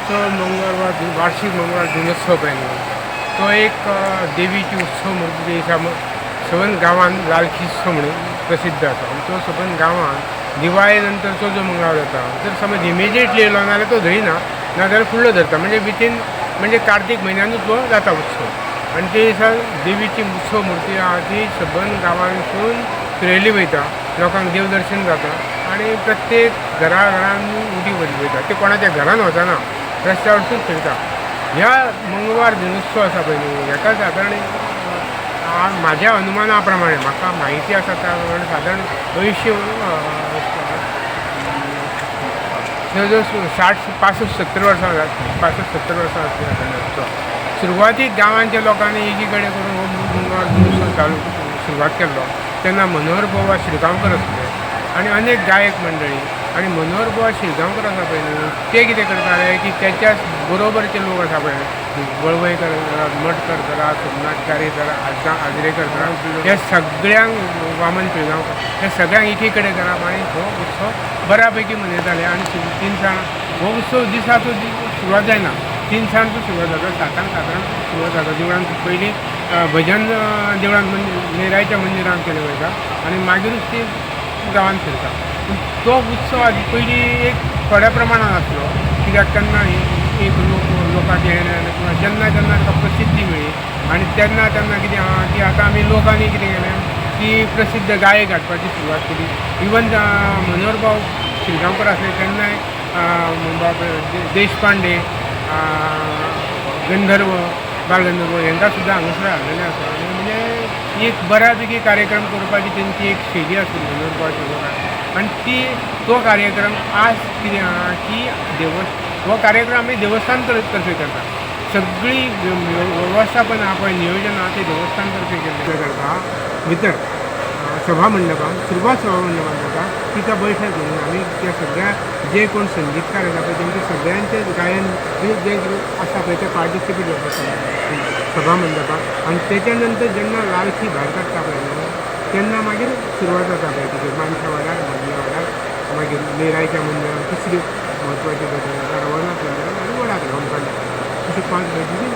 उत्सव मंगळवार वार्षिक मंगळवार दिनोत्सव पळय तो एक देवीची उत्सव मूर्ती सबंद गांवान लालची उत्सव म्हणून प्रसिद्ध आसा. तो सबंद गांवान दिवाळे नंतरचो जो मंगळवार जाता जर समज इमिजिएटली येयलो नाल्यार तो धरिना नाजाल्यार फुडलो धरता म्हणजे विथीन म्हणजे कार्तीक म्हयन्यानूच तो जाता उत्सव. आनी ते दिसा देवीची उत्सव मूर्ती आहा ती सबंद गांवांसून फिरयली वयता, लोकांक देव दर्शन जाता आनी प्रत्येक घरान उडी वयता. ते कोणाच्या घरान वचना, रस्त्या वरसून फिरता. ह्या मंगळवार दिनोत्सव आसा पळय न्हू हेका सादारण म्हाज्या अनुमाना प्रमाणे म्हाका म्हायती आसा त्या प्रमाणे सादारण 65-70 वर्सां 65-70 वर्सां सुरवातीक गांवांच्या लोकांनी एकी कडेन करून हो मंगळवार दिनोत्सव चालू सुरवात केल्लो. तेन्ना मनोहर बुवा शिरगांवकर आसले आनी अनेक गायक मंडळी आनी मनोहर बुवा शिरगांवकर आसा पळय न्हू ते कितें करताले की त्याच्याच बरोबरचे लोक आसा पळय वळवयकर धरा, मडकर धरा, सोमनाथ च्यारी धरा, आजरेकर धरा, हे सगळ्यांक वामन पिळगांवकर हे सगळ्यांक एकी कडेन करप आनी हो उत्सव बऱ्यापैकी मनयताले. आनी 3 जाण हो उत्सव दिसाचो सुरवात जायना, 3 जाणांचो सुरवात जाता. 7 सादारण सुरवात जाता. देवळान पयलीं भजन देवळान मेरायच्या मंदिरान केलें वयता आनी मागीरूच ती गांवांत फिरता. तो उत्सव पयलीं एक थोड्या प्रमाणान आसलो कित्याक तेन्ना एक लोकांचे किंवा जेन्ना जेन्ना ताका प्रसिद्धी मेळ्ळी आनी तेन्ना कितें आहा की आतां आमी लोकांनी कितें केलें की प्रसिद्ध गायक हाडपाची सुरवात केली. इवन मनोहर भाऊ शिरगांवकर आसले तेन्नाय देशपांडे, गंधर्व, बालगंधर्व हेंकां सुद्दां हांगासर हाडलेलें आसा. आनी म्हणजे एक बऱ्यापैकी कार्यक्रम करपाची तेंची एक शैली आसली मनोहर भाऊ शिरगांवकार. आनी तो कार्यक्रम आज कितें आहा की हो कार्यक्रम आमी देवस्थान तर्फे करता. सगळी व्यवस्थापन आहा पळय नियोजन आहा ते देवस्थान तर्फे केल्लें करता. भितर सभा मंडपान सुरवात सभा मंडपान जाता. तिका बैठक घेवन आमी त्या सगळ्या जे कोण संगीतकार आसा पळय तेंचे सगळ्यांचे गायन जे आसा पळय ते पार्टिसिपेट करता सभा मंडपाक. आनी तेच्या नंतर जेन्ना लालची भायर काडटा पळय न्हू तेन्ना मागीर सुरवात जाता पळय तिची मानशा वाड्यार, मदल्या वाड्यार, मागीर मेरायच्या मंदिरान तिसरी म्हत्वाची गजाल जाता रवळनाथ मंदिरान आनी वडार होमखंड अशी 5 गजाली